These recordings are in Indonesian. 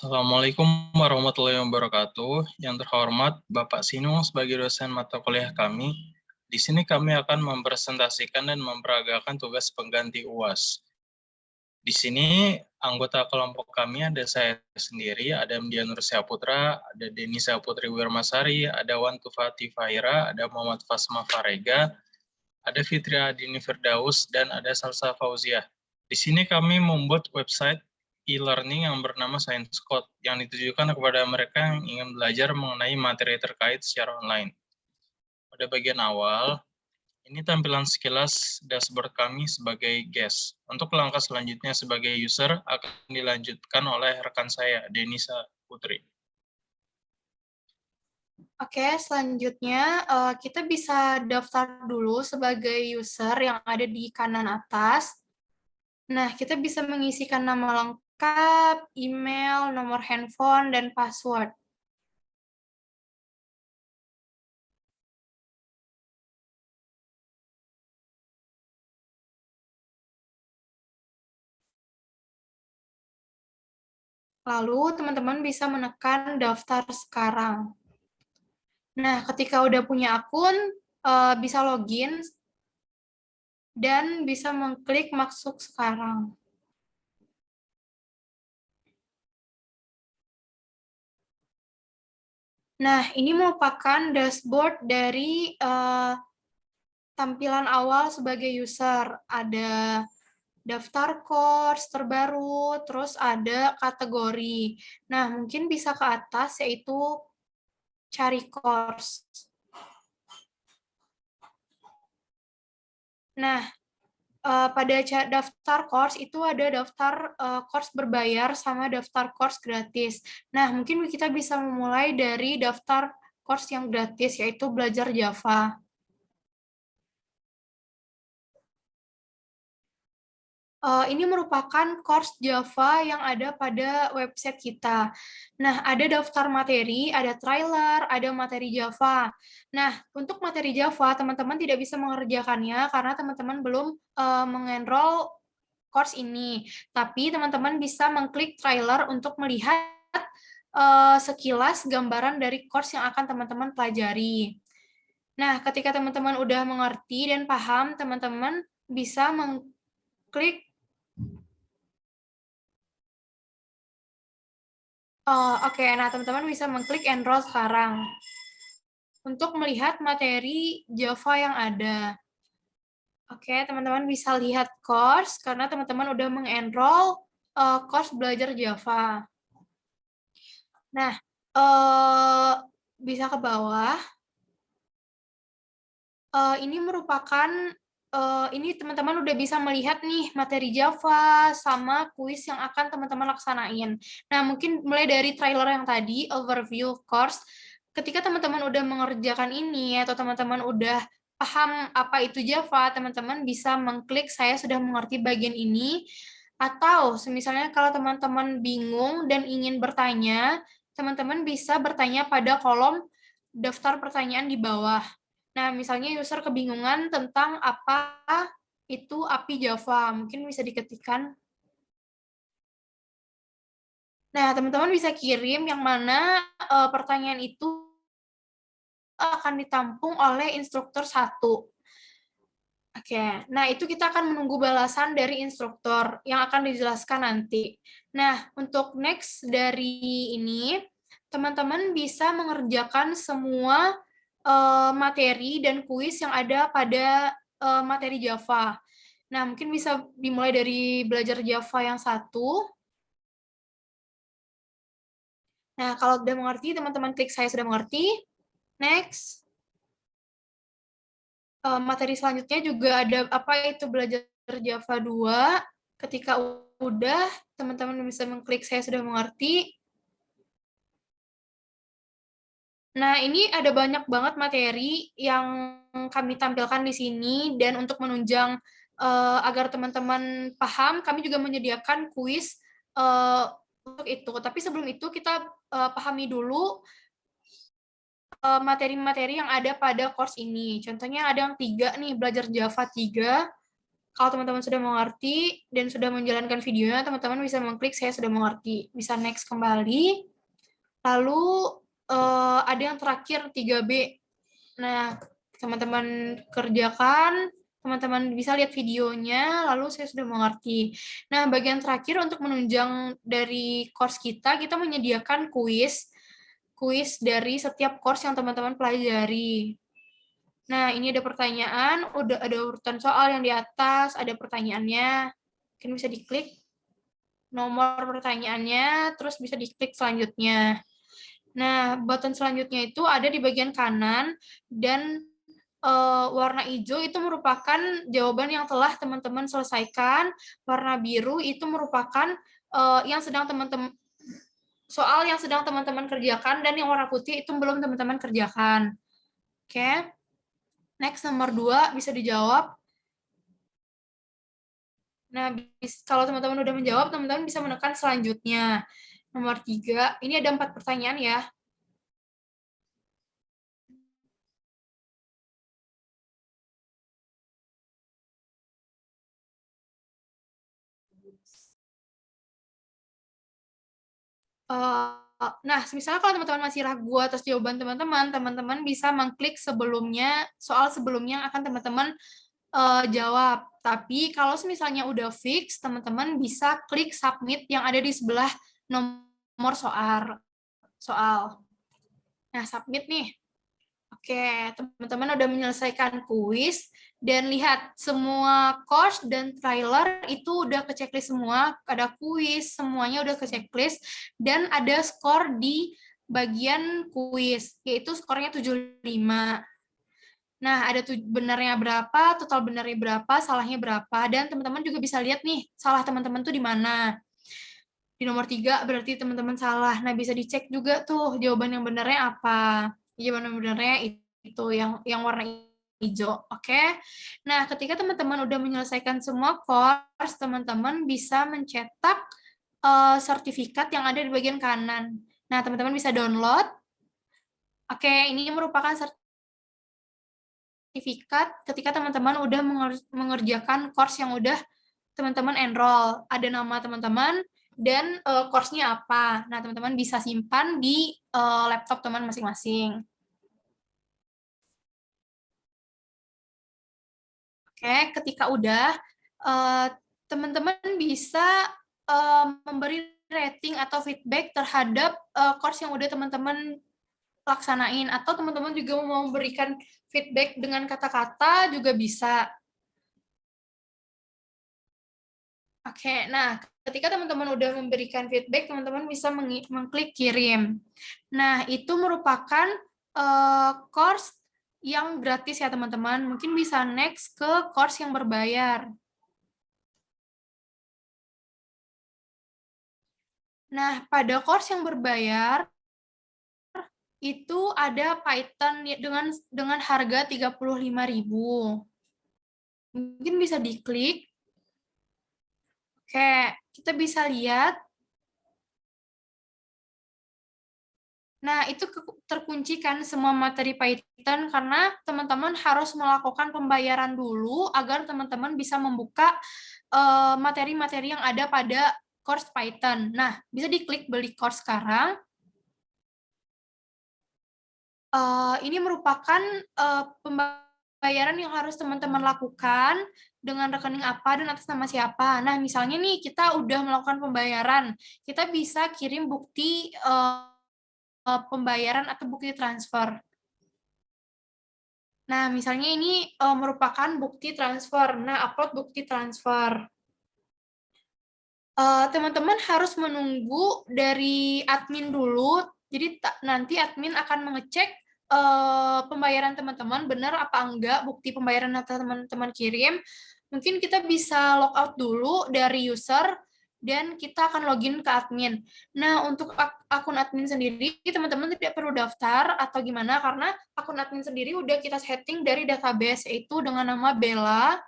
Assalamualaikum warahmatullahi wabarakatuh. Yang terhormat Bapak Sinung sebagai dosen mata kuliah kami. Di sini kami akan mempresentasikan dan memperagakan tugas pengganti UAS. Di sini anggota kelompok kami ada saya sendiri, ada Mdia Nur Putra, ada Denisa Putri Wirmasari, ada Wan Tufati Fahira, ada Muhammad Fasma Farega, ada Fitri Adini Firdaus, dan ada Salsa Fauziah. Di sini kami membuat website e-learning yang bernama Science Code yang ditujukan kepada mereka yang ingin belajar mengenai materi terkait secara online. Pada bagian awal, ini tampilan sekilas dashboard kami sebagai guest. Untuk langkah selanjutnya sebagai user akan dilanjutkan oleh rekan saya, Denisa Putri. Oke, selanjutnya kita bisa daftar dulu sebagai user yang ada di kanan atas. Nah, kita bisa mengisikan nama lengkap, email, nomor handphone, dan password. Lalu, teman-teman bisa menekan daftar sekarang. Nah, ketika udah punya akun, bisa login dan bisa mengklik masuk sekarang. Nah, ini merupakan dashboard dari tampilan awal sebagai user. Ada daftar course terbaru, terus ada kategori. Nah, mungkin bisa ke atas, yaitu cari course. Nah, pada daftar course itu ada daftar course berbayar sama daftar course gratis. Nah, mungkin kita bisa memulai dari daftar course yang gratis, yaitu belajar Java. Ini merupakan course Java yang ada pada website kita. Nah, ada daftar materi, ada trailer, ada materi Java. Nah, untuk materi Java, teman-teman tidak bisa mengerjakannya karena teman-teman belum mengenroll course ini. Tapi teman-teman bisa mengklik trailer untuk melihat sekilas gambaran dari course yang akan teman-teman pelajari. Nah, ketika teman-teman udah mengerti dan paham, teman-teman bisa mengklik Oke, nah teman-teman bisa mengklik enroll sekarang untuk melihat materi Java yang ada. Oke, teman-teman bisa lihat course karena teman-teman udah mengenroll course belajar Java. Nah, bisa ke bawah. Ini merupakan ini teman-teman udah bisa melihat nih materi Java sama kuis yang akan teman-teman laksanain. Nah, mungkin mulai dari trailer yang tadi, overview course, ketika teman-teman udah mengerjakan ini atau teman-teman udah paham apa itu Java, teman-teman bisa mengklik saya sudah mengerti bagian ini, atau misalnya kalau teman-teman bingung dan ingin bertanya, teman-teman bisa bertanya pada kolom daftar pertanyaan di bawah. Nah, misalnya user kebingungan tentang apa itu API Java, mungkin bisa diketikkan. Nah, teman-teman bisa kirim yang mana pertanyaan itu akan ditampung oleh instruktur 1. Oke, nah itu kita akan menunggu balasan dari instruktur yang akan dijelaskan nanti. Nah, untuk next dari ini, teman-teman bisa mengerjakan semua materi dan kuis yang ada pada materi Java. Nah, mungkin bisa dimulai dari belajar Java yang 1. Nah, kalau udah mengerti, teman-teman klik saya sudah mengerti. Next. Materi selanjutnya juga ada apa itu belajar Java 2. Ketika udah, teman-teman bisa mengklik saya sudah mengerti. Nah, ini ada banyak banget materi yang kami tampilkan di sini, dan untuk menunjang agar teman-teman paham, kami juga menyediakan kuis untuk itu. Tapi sebelum itu, kita pahami dulu materi-materi yang ada pada course ini. Contohnya ada yang 3 nih, belajar Java 3. Kalau teman-teman sudah mengerti dan sudah menjalankan videonya, teman-teman bisa mengklik saya sudah mengerti. Bisa next kembali. Lalu ada yang terakhir 3B. Nah, teman-teman kerjakan, teman-teman bisa lihat videonya, lalu saya sudah mengerti. Nah, bagian terakhir untuk menunjang dari course kita menyediakan kuis dari setiap course yang teman-teman pelajari. Nah, ini ada pertanyaan, udah ada urutan soal yang di atas, ada pertanyaannya. Mungkin bisa diklik nomor pertanyaannya, terus bisa diklik selanjutnya. Nah, button selanjutnya itu ada di bagian kanan, dan warna hijau itu merupakan jawaban yang telah teman-teman selesaikan, warna biru itu merupakan yang sedang teman-teman soal yang sedang teman-teman kerjakan, dan yang warna putih itu belum teman-teman kerjakan. Oke. Next, nomor 2 bisa dijawab. Nah, kalau teman-teman udah menjawab, teman-teman bisa menekan selanjutnya. Nomor 3, ini ada 4 pertanyaan ya. Nah, misalnya kalau teman-teman masih ragu atas jawaban teman-teman, teman-teman bisa mengklik sebelumnya, soal sebelumnya yang akan teman-teman jawab. Tapi kalau misalnya udah fix, teman-teman bisa klik submit yang ada di sebelah nomor soal. Nah, submit nih. Oke, teman-teman udah menyelesaikan kuis, dan lihat semua course dan trailer itu udah ke checklist semua, ada kuis, semuanya udah ke checklist, dan ada skor di bagian kuis, yaitu skornya 75. Nah, ada benarnya berapa, total benarnya berapa, salahnya berapa, dan teman-teman juga bisa lihat nih, salah teman-teman tuh di mana. Di nomor 3 berarti teman-teman salah. Nah, bisa dicek juga tuh jawaban yang benarnya apa. Jawaban yang benarnya itu yang warna hijau, oke? Nah, ketika teman-teman udah menyelesaikan semua course, teman-teman bisa mencetak sertifikat yang ada di bagian kanan. Nah, teman-teman bisa download. Oke, ini merupakan sertifikat ketika teman-teman udah mengerjakan course yang udah teman-teman enroll. Ada nama teman-teman dan course-nya apa. Nah, teman-teman bisa simpan di laptop teman masing-masing. Oke, ketika udah, teman-teman bisa memberi rating atau feedback terhadap course yang udah teman-teman laksanain, atau teman-teman juga mau memberikan feedback dengan kata-kata juga bisa. Oke, nah ketika teman-teman udah memberikan feedback, teman-teman bisa mengklik kirim. Nah, itu merupakan course yang gratis ya teman-teman. Mungkin bisa next ke course yang berbayar. Nah, pada course yang berbayar, itu ada Python dengan harga 35.000. Mungkin bisa diklik. Oke, kita bisa lihat. Nah, itu terkunci kan semua materi Python karena teman-teman harus melakukan pembayaran dulu agar teman-teman bisa membuka materi-materi yang ada pada course Python. Nah, bisa diklik beli course sekarang. Ini merupakan pembayaran yang harus teman-teman lakukan dengan rekening apa dan atas nama siapa. Nah, misalnya nih kita udah melakukan pembayaran, kita bisa kirim bukti pembayaran atau bukti transfer. Nah, misalnya ini merupakan bukti transfer. Nah, upload bukti transfer. Teman-teman harus menunggu dari admin dulu. Jadi nanti admin akan mengecek pembayaran teman-teman benar apa enggak bukti pembayaran yang teman-teman kirim. Mungkin kita bisa logout dulu dari user dan kita akan login ke admin. Nah, untuk akun admin sendiri, teman-teman tidak perlu daftar atau gimana, karena akun admin sendiri udah kita setting dari database, yaitu dengan nama Bella.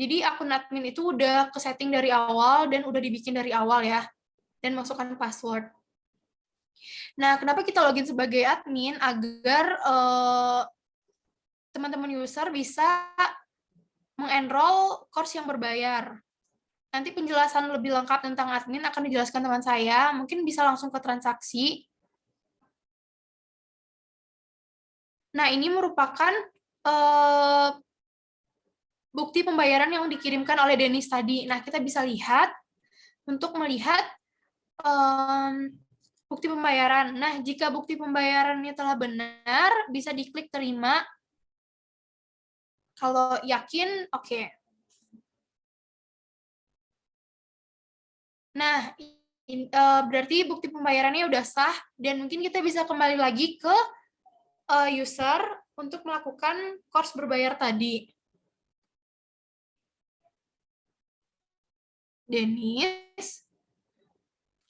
Jadi akun admin itu udah ke setting dari awal dan udah dibikin dari awal ya, dan masukkan password. Nah, kenapa kita login sebagai admin? Agar teman-teman user bisa mengenroll course yang berbayar. Nanti penjelasan lebih lengkap tentang admin akan dijelaskan teman saya. Mungkin bisa langsung ke transaksi. Nah, ini merupakan bukti pembayaran yang dikirimkan oleh Denis tadi. Nah, kita bisa lihat untuk melihat bukti pembayaran. Nah, jika bukti pembayarannya telah benar, bisa diklik terima. Kalau yakin, oke. Nah, berarti bukti pembayarannya udah sah, dan mungkin kita bisa kembali lagi ke user untuk melakukan course berbayar tadi. Denis,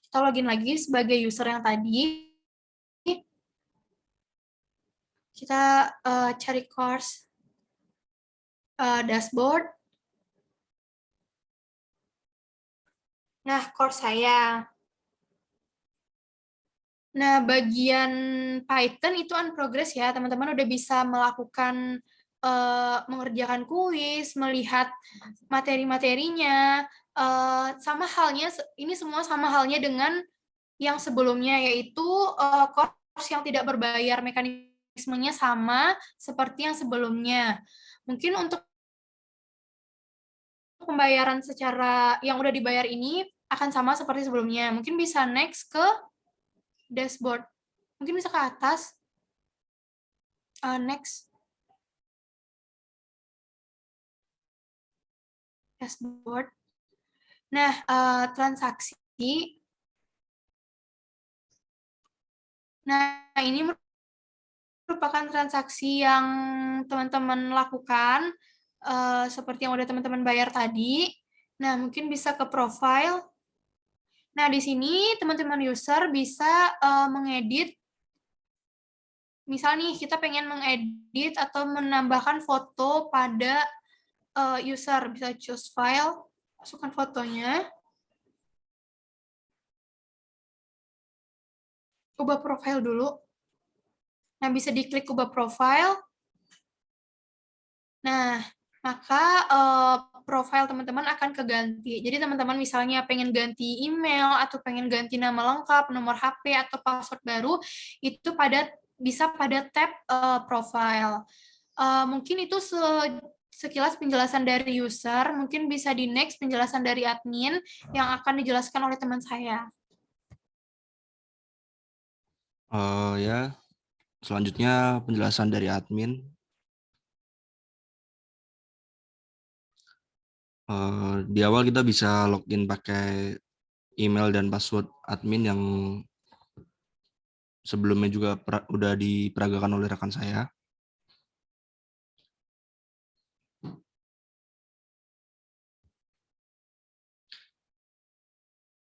kita login lagi sebagai user yang tadi. Kita cari course dashboard. Nah, course saya. Nah, bagian Python itu on progress ya, teman-teman udah bisa melakukan mengerjakan kuis, melihat materi-materinya, sama halnya, ini semua sama halnya dengan yang sebelumnya, yaitu course yang tidak berbayar, mekanismenya sama seperti yang sebelumnya. Mungkin untuk pembayaran secara yang udah dibayar ini akan sama seperti sebelumnya. Mungkin bisa next ke dashboard. Mungkin bisa ke atas. Next. Dashboard. Nah, transaksi. Nah, ini merupakan transaksi yang teman-teman lakukan, seperti yang udah teman-teman bayar tadi. Nah, mungkin bisa ke profile. Nah, di sini teman-teman user bisa mengedit. Misal nih, kita pengen mengedit atau menambahkan foto pada user. Bisa choose file, masukkan fotonya. Ubah profile dulu. Nah, bisa diklik ubah profile. Nah, maka profile teman-teman akan keganti. Jadi teman-teman misalnya pengen ganti email atau pengen ganti nama lengkap, nomor HP atau password baru, itu bisa pada tab profile. Mungkin itu sekilas penjelasan dari user, mungkin bisa di next penjelasan dari admin yang akan dijelaskan oleh teman saya. Ya, selanjutnya penjelasan dari admin. Di awal kita bisa login pakai email dan password admin yang sebelumnya juga udah diperagakan oleh rekan saya.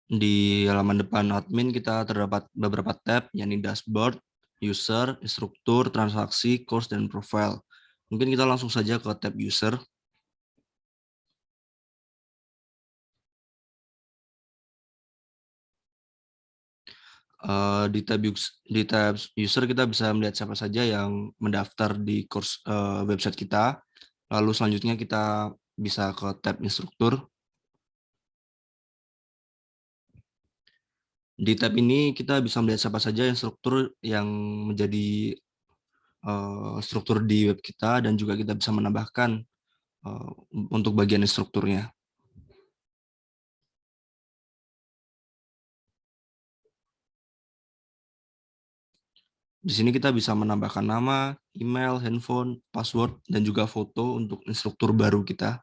Di halaman depan admin kita terdapat beberapa tab, yakni dashboard, user, instruktur, transaksi, course, dan profile. Mungkin kita langsung saja ke tab user. Di tab user kita bisa melihat siapa saja yang mendaftar di course website kita. Lalu selanjutnya kita bisa ke tab instruktur. Di tab ini kita bisa melihat siapa saja instruktur yang menjadi struktur di web kita, dan juga kita bisa menambahkan untuk bagian instrukturnya. Di sini kita bisa menambahkan nama, email, handphone, password, dan juga foto untuk instruktur baru kita.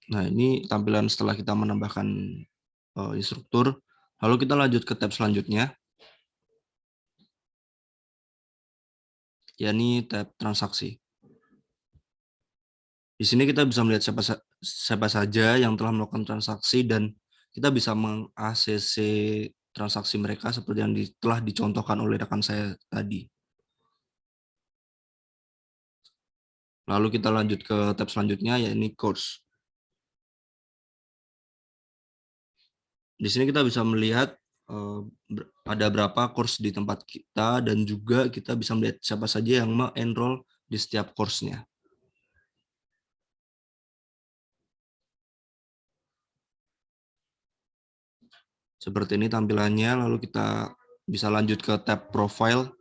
Nah, ini tampilan setelah kita menambahkan instruktur. Lalu kita lanjut ke tab selanjutnya, yakni tab transaksi. Di sini kita bisa melihat siapa saja yang telah melakukan transaksi, dan kita bisa meng-ACC transaksi mereka seperti yang telah dicontohkan oleh rekan saya tadi. Lalu kita lanjut ke tab selanjutnya, yakni course. Di sini kita bisa melihat ada berapa course di tempat kita, dan juga kita bisa melihat siapa saja yang me-enroll di setiap course-nya. Seperti ini tampilannya, lalu kita bisa lanjut ke tab profile.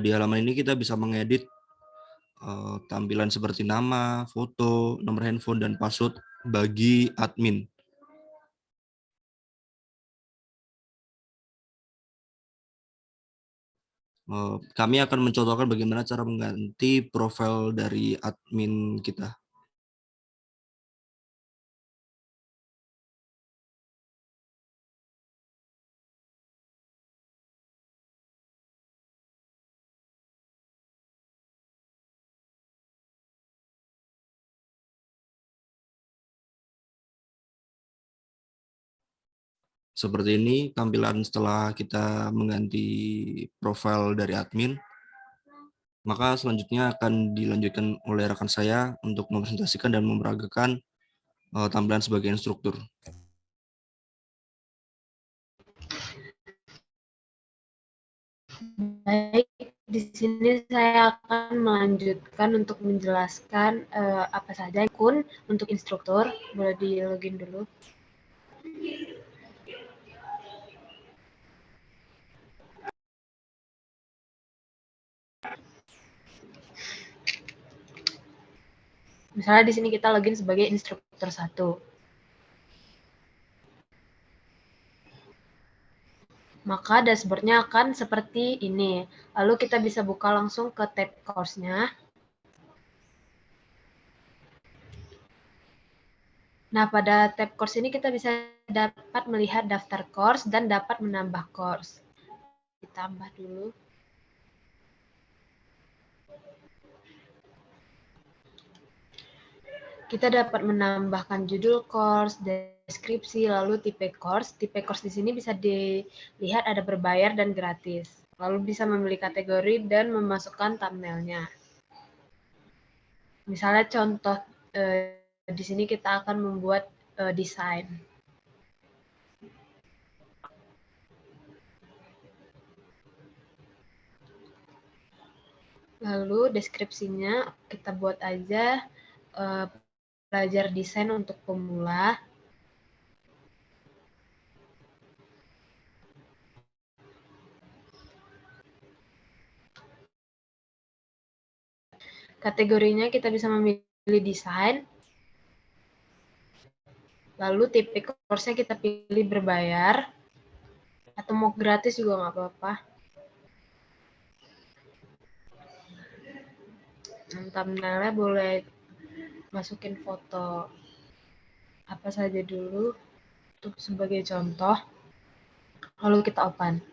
Di halaman ini kita bisa mengedit tampilan seperti nama, foto, nomor handphone, dan password bagi admin. Kami akan mencontohkan bagaimana cara mengganti profil dari admin kita. Seperti ini tampilan setelah kita mengganti profil dari admin. Maka selanjutnya akan dilanjutkan oleh rekan saya untuk mempresentasikan dan memeragakan tampilan sebagai instruktur. Baik, di sini saya akan melanjutkan untuk menjelaskan apa saja akun untuk instruktur. Boleh di login dulu. Misalnya di sini kita login sebagai instruktur 1. Maka dashboard-nya akan seperti ini. Lalu kita bisa buka langsung ke tab course-nya. Nah, pada tab course ini kita bisa dapat melihat daftar course dan dapat menambah course. Ditambah dulu. Kita dapat menambahkan judul course, deskripsi, lalu tipe course. Tipe course di sini bisa dilihat ada berbayar dan gratis. Lalu bisa memilih kategori dan memasukkan thumbnail-nya. Misalnya contoh di sini kita akan membuat desain. Lalu deskripsinya kita buat aja belajar desain untuk pemula. Kategorinya kita bisa memilih desain. Lalu tipe course-nya kita pilih berbayar. Atau mau gratis juga nggak apa-apa. Thumbnail-nya boleh masukin foto apa saja dulu untuk sebagai contoh. Lalu kita open.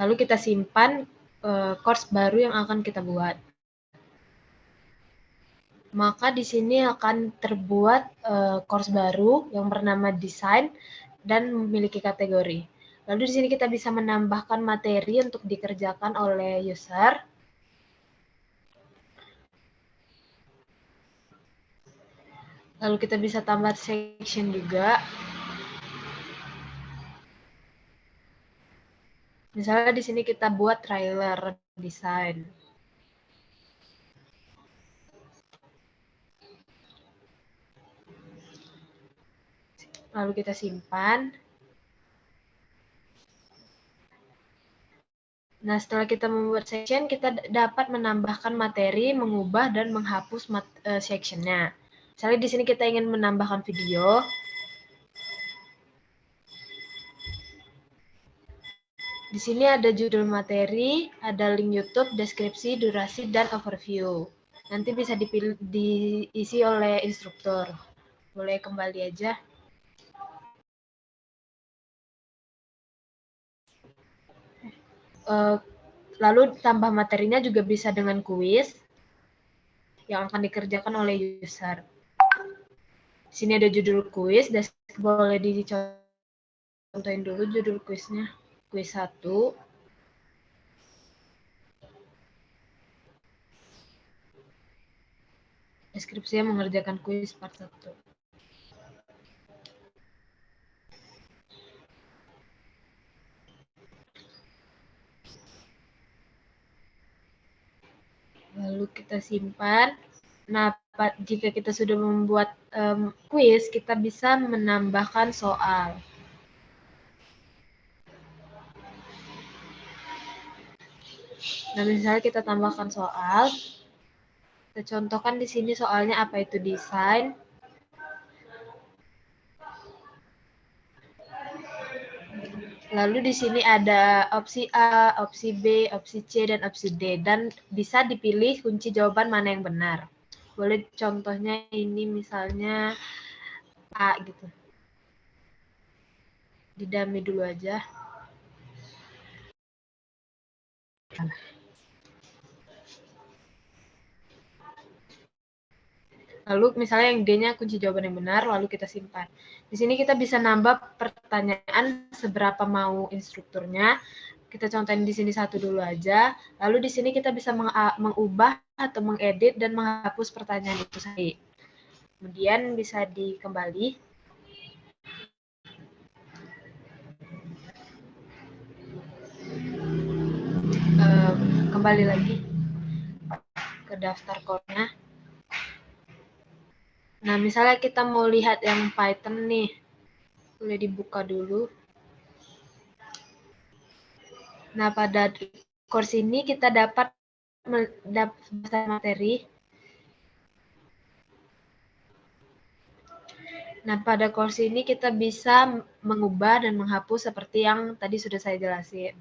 Lalu kita simpan course baru yang akan kita buat. Maka di sini akan terbuat course baru yang bernama desain dan memiliki kategori. Lalu di sini kita bisa menambahkan materi untuk dikerjakan oleh user. Lalu kita bisa tambah section juga. Misalnya di sini kita buat trailer desain. Lalu kita simpan. Nah, setelah kita membuat section, kita dapat menambahkan materi, mengubah, dan menghapus section-nya. Misalnya di sini kita ingin menambahkan video. Di sini ada judul materi, ada link YouTube, deskripsi, durasi, dan overview. Nanti bisa diisi oleh instruktur. Boleh kembali aja. Lalu tambah materinya juga bisa dengan kuis. yang akan dikerjakan oleh user. Di sini ada judul kuis, boleh dicontohin dulu judul kuisnya. Kuis 1. Deskripsinya mengerjakan kuis part 1. Lalu kita simpan. Nah, jika kita sudah membuat kuis, kita bisa menambahkan soal. Nah, misalnya kita tambahkan soal, kita contohkan di sini soalnya apa itu desain. Lalu di sini ada opsi A, opsi B, opsi C, dan opsi D. Dan bisa dipilih kunci jawaban mana yang benar. Boleh contohnya ini misalnya A gitu. Didami dulu aja. Lalu misalnya yang D-nya kunci jawaban yang benar, lalu kita simpan. Di sini kita bisa nambah pertanyaan seberapa mau instrukturnya. Kita contohin di sini 1 dulu aja. Lalu di sini kita bisa mengubah atau mengedit dan menghapus pertanyaan itu sendiri. Kemudian bisa dikembali. Kembali lagi ke daftar code-nya. Nah, misalnya kita mau lihat yang Python nih. Boleh dibuka dulu. Nah, pada course ini kita dapat materi. Nah, pada course ini kita bisa mengubah dan menghapus seperti yang tadi sudah saya jelasin.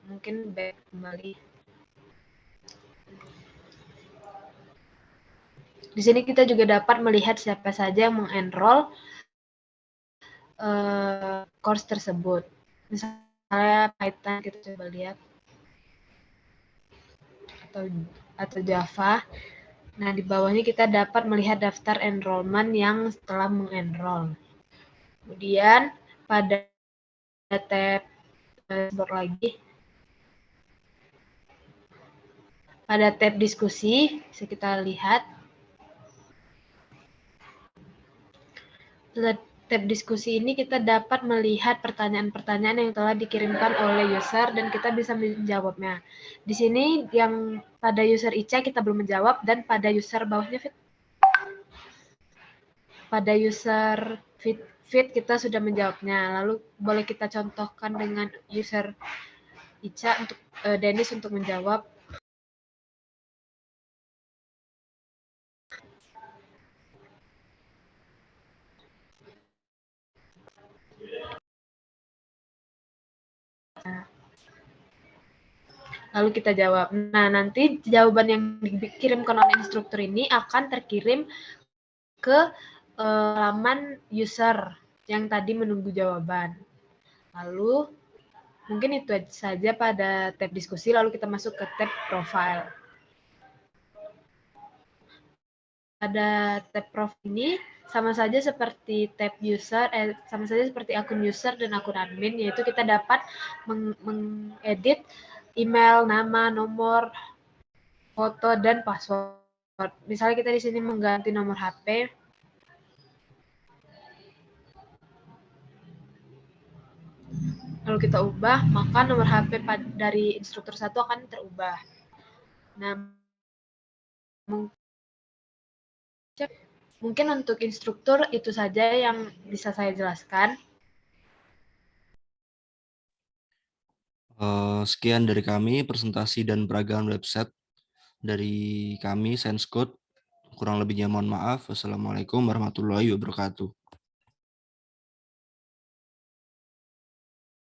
Mungkin back kembali. Di sini kita juga dapat melihat siapa saja yang mengenroll course tersebut. Misalnya Python, kita coba lihat. Atau Java. Nah, di bawahnya kita dapat melihat daftar enrollment yang telah mengenroll. Kemudian pada tab dashboard lagi, pada tab diskusi, bisa kita lihat. Pada tab diskusi ini kita dapat melihat pertanyaan-pertanyaan yang telah dikirimkan oleh user dan kita bisa menjawabnya. Di sini yang pada user Ica kita belum menjawab dan pada user bawahnya pada user Fit kita sudah menjawabnya. Lalu boleh kita contohkan dengan user Ica untuk Dennis untuk menjawab. Lalu kita jawab. Nah, nanti jawaban yang dikirimkan oleh instruktur ini akan terkirim ke halaman user yang tadi menunggu jawaban. Lalu mungkin itu saja pada tab diskusi, lalu kita masuk ke tab profile. Pada tab profile ini sama saja seperti tab user, sama saja seperti akun user dan akun admin, yaitu kita dapat mengedit email, nama, nomor, foto, dan password. Misalnya kita di sini mengganti nomor HP. Lalu kita ubah, maka nomor HP dari instruktur 1 akan terubah. Nah, mungkin untuk instruktur itu saja yang bisa saya jelaskan. Sekian dari kami, presentasi dan peragaan website dari kami, Science Code. Kurang lebihnya mohon maaf. Wassalamualaikum warahmatullahi wabarakatuh.